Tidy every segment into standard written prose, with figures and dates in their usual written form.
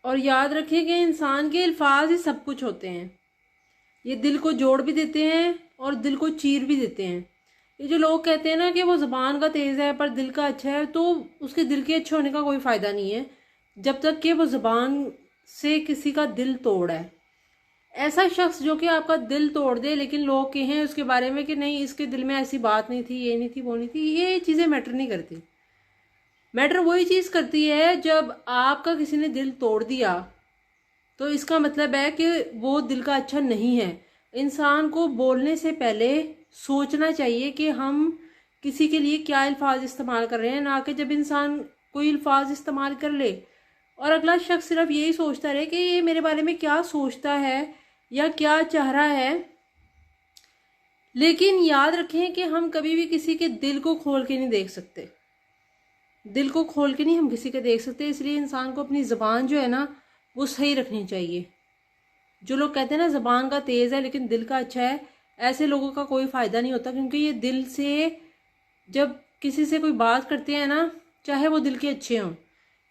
और याद रखिए कि इंसान के अल्फाज ही सब कुछ होते हैं। ये दिल को जोड़ भी देते हैं और दिल को चीर भी देते हैं। ये जो लोग कहते हैं ना कि वो ज़बान का तेज़ है पर दिल का अच्छा है, तो उसके दिल के अच्छे होने का कोई फ़ायदा नहीं है जब तक कि वो ज़बान से किसी का दिल तोड़ है। ऐसा शख्स जो कि आपका दिल तोड़ दे लेकिन लोग कहें उसके बारे में कि नहीं, इसके दिल में ऐसी बात नहीं थी, ये नहीं थी, वो नहीं थी, ये चीज़ें मैटर नहीं करती। मैटर वही चीज़ करती है जब आपका किसी ने दिल तोड़ दिया, तो इसका मतलब है कि वो दिल का अच्छा नहीं है। इंसान को बोलने से पहले सोचना चाहिए कि हम किसी के लिए क्या अल्फाज इस्तेमाल कर रहे हैं, ना कि जब इंसान कोई अल्फाज इस्तेमाल कर ले और अगला शख्स सिर्फ यही सोचता रहे कि ये मेरे बारे में क्या सोचता है या क्या चाह रहा है। लेकिन याद रखें कि हम कभी भी किसी के दिल को खोल के नहीं देख सकते, दिल को खोल के नहीं हम किसी के देख सकते। इसलिए इंसान को अपनी ज़बान जो है ना वो सही रखनी चाहिए। जो लोग कहते हैं ना ज़बान का तेज़ है लेकिन दिल का अच्छा है, ऐसे लोगों का कोई फ़ायदा नहीं होता, क्योंकि ये दिल से जब किसी से कोई बात करते हैं ना, चाहे वो दिल के अच्छे हों,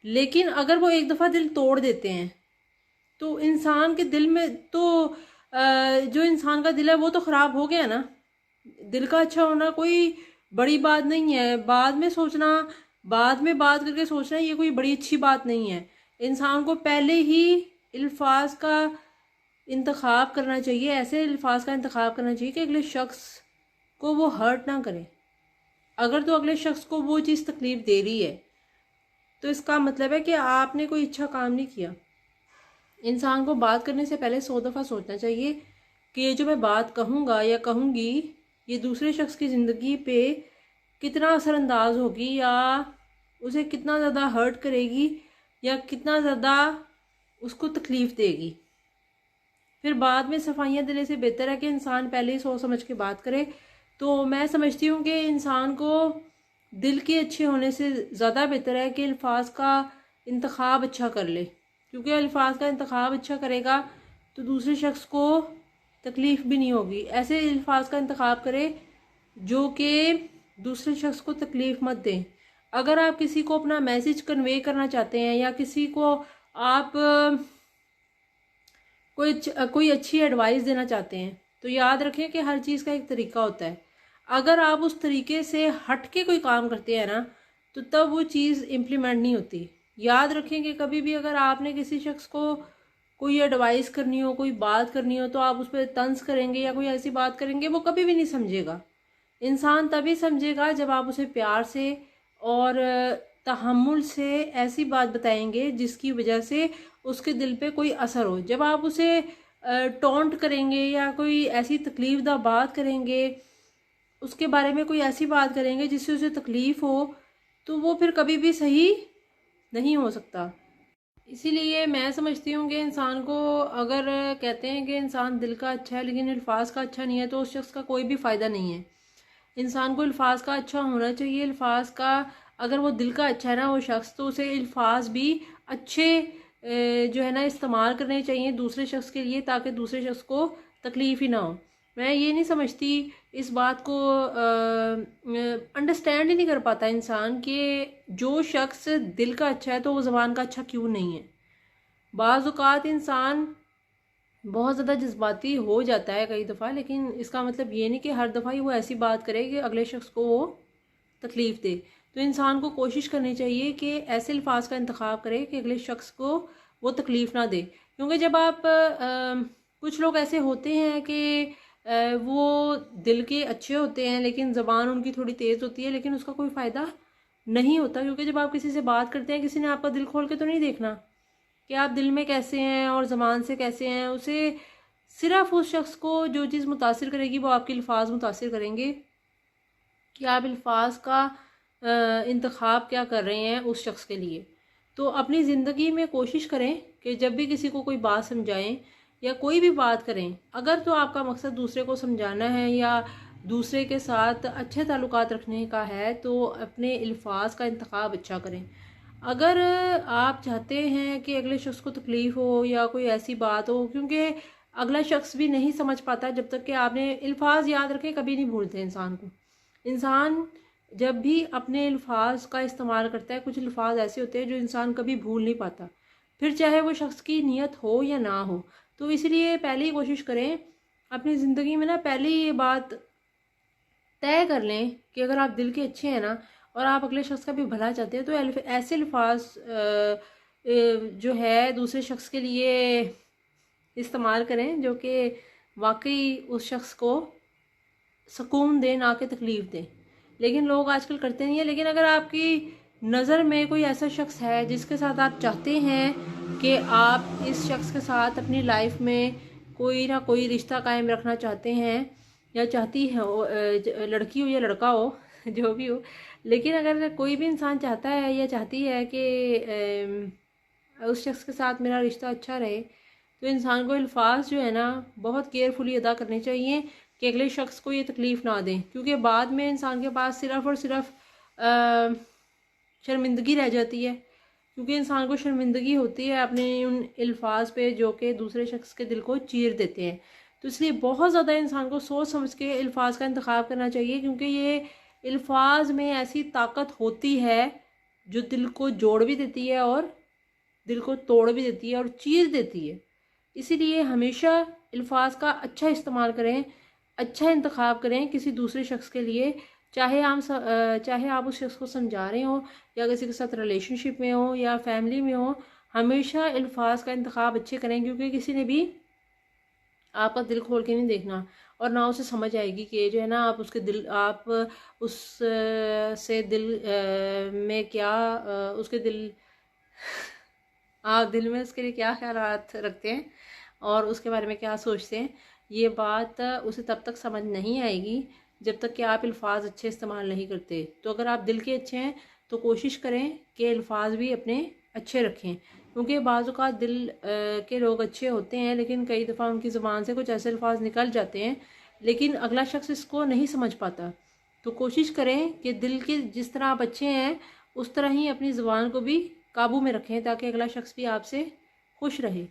लेकिन अगर वो एक दफ़ा दिल तोड़ देते हैं तो इंसान के दिल में तो जो इंसान का दिल है वो तो ख़राब हो गया ना। दिल का अच्छा होना कोई बड़ी बात नहीं है, बाद में सोचना, बाद में बात करके सोचना ये कोई बड़ी अच्छी बात नहीं है। इंसान को पहले ही अल्फाज का इंतखाब करना चाहिए, ऐसे अल्फाज का इंतखाब करना चाहिए कि अगले शख्स को वो हर्ट ना करे। अगर तो अगले शख्स को वो चीज़ तकलीफ़ दे रही है तो इसका मतलब है कि आपने कोई अच्छा काम नहीं किया। इंसान को बात करने से पहले 100 दफ़ा सोचना चाहिए कि ये जो मैं बात कहूँगा या कहूँगी ये दूसरे शख्स की ज़िंदगी पे कितना असरअंदाज होगी, या उसे कितना ज़्यादा हर्ट करेगी, या कितना ज़्यादा उसको तकलीफ़ देगी। फिर बाद में सफाइयाँ देने से बेहतर है कि इंसान पहले ही सोच समझ के बात करे। तो मैं समझती हूँ कि इंसान को दिल के अच्छे होने से ज़्यादा बेहतर है कि अल्फाज का इंतखाब अच्छा कर ले, क्योंकि अल्फाज का इंतखाब अच्छा करेगा तो दूसरे शख्स को तकलीफ़ भी नहीं होगी। ऐसे अल्फाज का इंतखाब करे जो कि दूसरे शख्स को तकलीफ़ मत दें। अगर आप किसी को अपना मैसेज कन्वे करना चाहते हैं या किसी को आप कोई अच्छी एडवाइस देना चाहते हैं, तो याद रखें कि हर चीज़ का एक तरीका होता है। अगर आप उस तरीके से हट के कोई काम करते हैं ना, तो तब वो चीज़ इम्प्लीमेंट नहीं होती। याद रखें कि कभी भी अगर आपने किसी शख्स को कोई एडवाइस करनी हो, कोई बात करनी हो, तो आप उस पर तंज करेंगे या कोई ऐसी बात करेंगे, वो कभी भी नहीं समझेगा। इंसान तभी समझेगा जब आप उसे प्यार से और तहम्मुल से ऐसी बात बताएंगे जिसकी वजह से उसके दिल पे कोई असर हो। जब आप उसे टॉन्ट करेंगे या कोई ऐसी तकलीफ़दा बात करेंगे, उसके बारे में कोई ऐसी बात करेंगे जिससे उसे तकलीफ़ हो, तो वो फिर कभी भी सही नहीं हो सकता। इसीलिए मैं समझती हूँ कि इंसान को, अगर कहते हैं कि इंसान दिल का अच्छा है लेकिन अल्फाज का अच्छा नहीं है, तो उस शख्स का कोई भी फ़ायदा नहीं है। इंसान को अल्फाज का अच्छा होना चाहिए। अल्फाज का, अगर वो दिल का अच्छा है ना वो शख्स, तो उसे अल्फाज भी अच्छे जो है ना इस्तेमाल करने चाहिए दूसरे शख्स के लिए, ताकि दूसरे शख्स को तकलीफ़ ही ना हो। मैं ये नहीं समझती, इस बात को अंडरस्टैंड ही नहीं कर पाता इंसान कि जो शख्स दिल का अच्छा है तो वो ज़बान का अच्छा क्यों नहीं है। बाज़ औक़ात इंसान बहुत ज़्यादा जज्बाती हो जाता है कई दफ़ा, लेकिन इसका मतलब ये नहीं कि हर दफ़ा ही वो ऐसी बात करे कि अगले शख्स को वो तकलीफ़ दे। तो इंसान को कोशिश करनी चाहिए कि ऐसे अल्फाज का इंतखाब करे कि अगले शख्स को वो तकलीफ़ ना दे। क्योंकि जब आप कुछ लोग ऐसे होते हैं कि वो दिल के अच्छे होते हैं लेकिन ज़बान उनकी थोड़ी तेज़ होती है, लेकिन उसका कोई फ़ायदा नहीं होता। क्योंकि जब आप किसी से बात करते हैं, किसी ने आपका दिल खोल के तो नहीं देखना कि आप दिल में कैसे हैं और ज़बान से कैसे हैं। उसे सिर्फ उस शख्स को जो चीज़ मुतासिर करेगी वो आपके अल्फाज मुतासिर करेंगे कि आप अल्फाज का इंतखाब क्या कर रहे हैं उस शख्स के लिए। तो अपनी ज़िंदगी में कोशिश करें कि जब भी किसी को कोई बात समझाएं या कोई भी बात करें, अगर तो आपका मकसद दूसरे को समझाना है या दूसरे के साथ अच्छे ताल्लुकात रखने का है, तो अपने अल्फाज का इंतखाब अच्छा करें। अगर आप चाहते हैं कि अगले शख्स को तकलीफ़ हो या कोई ऐसी बात हो, क्योंकि अगला शख्स भी नहीं समझ पाता जब तक कि आपने अल्फाज, याद रखें, कभी नहीं भूलते इंसान को। इंसान जब भी अपने अल्फाज का इस्तेमाल करता है, कुछ अल्फाज ऐसे होते हैं जो इंसान कभी भूल नहीं पाता। फिर चाहे वो शख्स की नीयत हो या ना हो। तो इसलिए पहले ही कोशिश करें अपनी ज़िंदगी में ना, पहले ये बात तय कर लें कि अगर आप दिल के अच्छे हैं ना और आप अगले शख्स का भी भला चाहते हैं, तो ऐसे अल्फाज जो है दूसरे शख्स के लिए इस्तेमाल करें जो कि वाकई उस शख्स को सुकून दें, ना कि तकलीफ़ दें। लेकिन लोग आजकल करते नहीं है। लेकिन अगर आपकी नज़र में कोई ऐसा शख्स है जिसके साथ आप चाहते हैं कि आप इस शख्स के साथ अपनी लाइफ में कोई ना कोई रिश्ता कायम रखना चाहते हैं, या चाहती है लड़की हो या लड़का हो जो भी हो, लेकिन अगर कोई भी इंसान चाहता है या चाहती है कि उस शख्स के साथ मेरा रिश्ता अच्छा रहे, तो इंसान को अल्फाज जो है ना बहुत केयरफुली अदा करने चाहिए कि अगले शख्स को ये तकलीफ़ ना दें। क्योंकि बाद में इंसान के पास सिर्फ़ और सिर्फ शर्मिंदगी रह जाती है, क्योंकि इंसान को शर्मिंदगी होती है अपने उन अल्फाज पे जो कि दूसरे शख्स के दिल को चीर देते हैं। तो इसलिए बहुत ज़्यादा इंसान को सोच समझ के अल्फाज का इंतखाब करना चाहिए, क्योंकि ये अल्फाज में ऐसी ताकत होती है जो दिल को जोड़ भी देती है और दिल को तोड़ भी देती है और चीर देती है। इसीलिए हमेशा अल्फाज का अच्छा इस्तेमाल करें, अच्छा इंतखाब करें किसी दूसरे शख्स के लिए। चाहे आप उस शख्स को समझा रहे हो या किसी के साथ रिलेशनशिप में हो या फैमिली में हो, हमेशा अल्फाज का इंतखाब अच्छे करें, क्योंकि किसी ने भी आपका दिल खोल के नहीं देखना और ना उसे समझ आएगी कि जो है ना आप उस से दिल में क्या उसके दिल आप दिल में उसके लिए क्या ख्यालात रखते हैं और उसके बारे में क्या सोचते हैं। ये बात उसे तब तक समझ नहीं आएगी जब तक कि आप अल्फाज अच्छे इस्तेमाल नहीं करते। तो अगर आप दिल के अच्छे हैं तो कोशिश करें कि अल्फाज भी अपने अच्छे रखें, क्योंकि बाज़ औक़ात दिल के लोग अच्छे होते हैं लेकिन कई दफ़ा उनकी ज़ुबान से कुछ ऐसे अल्फाज निकल जाते हैं लेकिन अगला शख्स इसको नहीं समझ पाता। तो कोशिश करें कि दिल के जिस तरह आप अच्छे हैं उस तरह ही अपनी ज़ुबान को भी काबू में रखें ताकि अगला शख्स भी आपसे खुश रहे।